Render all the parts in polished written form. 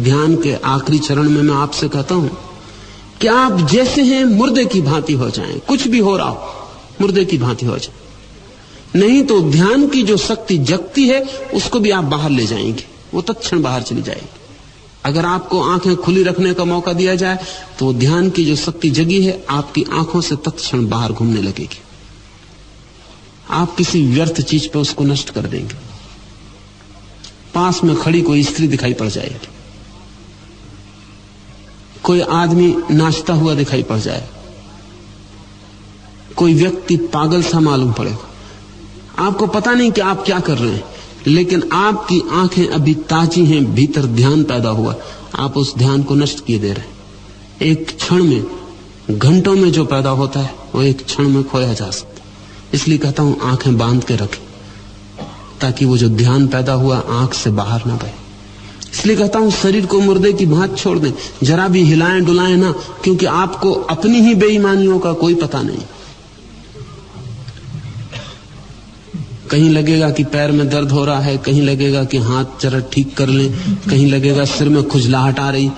ध्यान के आखिरी चरण में मैं आपसे कहता हूं कि आप जैसे हैं मुर्दे की भांति हो जाएं। कुछ भी हो रहा हो मुर्दे की भांति हो जाए। नहीं तो ध्यान की जो शक्ति जगती है उसको भी आप बाहर ले जाएंगे, वो तत्क्षण बाहर चली जाएगी। अगर आपको आंखें खुली रखने का मौका दिया जाए तो ध्यान की जो शक्ति जगी है आपकी आंखों से तत्क्षण बाहर घूमने लगेगी। आप किसी व्यर्थ चीज पे उसको नष्ट कर देंगे। पास में खड़ी कोई स्त्री दिखाई पड़ जाएगी, कोई आदमी नाचता हुआ दिखाई पड़ जाए, कोई व्यक्ति पागल सा मालूम पड़ेगा। आपको पता नहीं कि आप क्या कर रहे हैं, लेकिन आपकी आंखें अभी ताजी हैं, भीतर ध्यान पैदा हुआ, आप उस ध्यान को नष्ट किए दे रहे हैं। एक क्षण में, घंटों में जो पैदा होता है वो एक क्षण में खोया जा सकता है। इसलिए कहता हूं आंखें बांध के रखें ताकि वो जो ध्यान पैदा हुआ आंख से बाहर ना बहे। इसलिए कहता हूं शरीर को मुर्दे की भांति छोड़ दें, जरा भी हिलाएं डुलाएं ना, क्योंकि आपको अपनी ही बेईमानियों का कोई पता नहीं। कहीं लगेगा कि पैर में दर्द हो रहा है, कहीं लगेगा कि हाथ जरा ठीक कर लें, कहीं लगेगा सिर में खुजलाहट आ रही।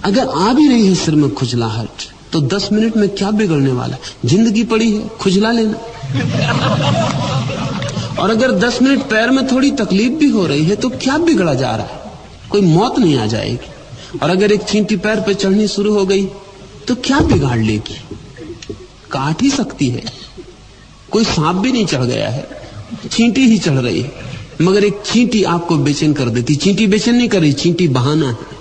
अगर आ भी रही है सिर में खुजलाहट तो 10 मिनट में क्या बिगड़ने वाला है? जिंदगी पड़ी है, खुजला लेना। और अगर 10 मिनट पैर में थोड़ी तकलीफ भी हो रही है तो क्या बिगड़ा जा रहा है? कोई मौत नहीं आ जाएगी। और अगर एक चींटी पैर पे चढ़नी शुरू हो गई तो क्या बिगाड़ लेगी? काट ही सकती है। कोई सांप भी नहीं चढ़ गया है, चींटी ही चढ़ रही है। मगर एक चींटी आपको बेचैन कर देती। चींटी बेचैन नहीं कर रही, चींटी बहाना है।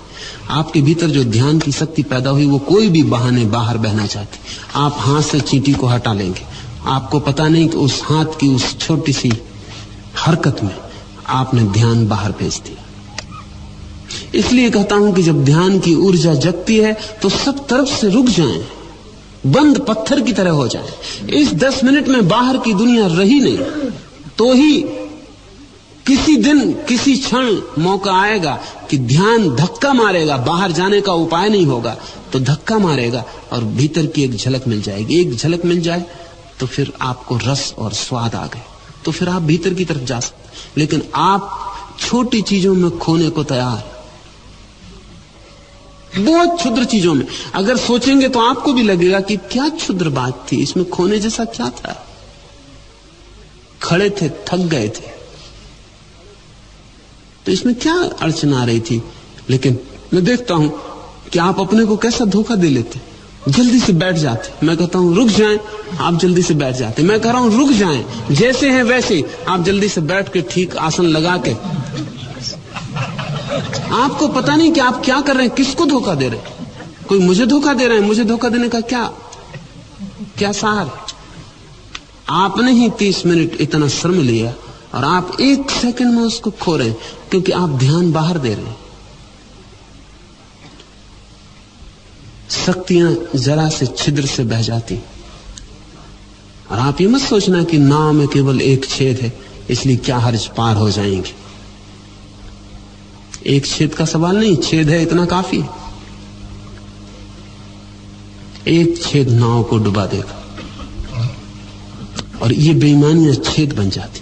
आपके भीतर जो ध्यान की शक्ति पैदा हुई वो कोई भी बहाने बाहर बहना चाहती। आप हाथ से चींटी को हटा लेंगे, आपको पता नहीं कि उस हाथ की उस छोटी सी हरकत में आपने ध्यान बाहर भेज दिया। इसलिए कहता हूं कि जब ध्यान की ऊर्जा जगती है तो सब तरफ से रुक जाएं, बंद पत्थर की तरह हो जाएं। इस 10 मिनट में बाहर की दुनिया रही नहीं तो ही किसी दिन किसी क्षण मौका आएगा कि ध्यान धक्का मारेगा, बाहर जाने का उपाय नहीं होगा तो धक्का मारेगा और भीतर की एक झलक मिल जाएगी। एक झलक मिल जाए तो फिर आपको रस और स्वाद आ गए, तो फिर आप भीतर की तरफ जा सकते। लेकिन आप छोटी चीजों में खोने को तैयार, बहुत क्षुद्र चीजों में अगर सोचेंगे तो आपको भी लगेगा कि क्या क्षुद्र बात थी, इसमें खोने जैसा क्या था। खड़े थे, थक गए थे तो इसमें क्या अड़चन आ रही थी। लेकिन मैं देखता हूं कि आप अपने को कैसा धोखा दे लेते, जल्दी से बैठ जाते। मैं कहता हूं रुक जाएं, आप जल्दी से बैठ जाते। मैं कह रहा हूं रुक जाएं, जैसे हैं वैसे आप जल्दी से बैठ के ठीक आसन लगा के। आपको पता नहीं कि आप क्या कर रहे हैं, किसको धोखा दे रहे हैं। कोई मुझे धोखा दे रहे हैं, मुझे धोखा देने का क्या सार। आपने ही 30 मिनट इतना श्रम लिया और आप 1 सेकंड में उसको खो रहे हैं क्योंकि आप ध्यान बाहर दे रहे हैं। शक्तियां जरा से छिद्र से बह जाती और आप ये मत सोचना कि नाव में केवल एक छेद है इसलिए क्या हर्ज, पार हो जाएंगे। एक छेद का सवाल नहीं, छेद है इतना काफी है। एक छेद नाव को डुबा देगा और ये बेईमानियां छेद बन जाती।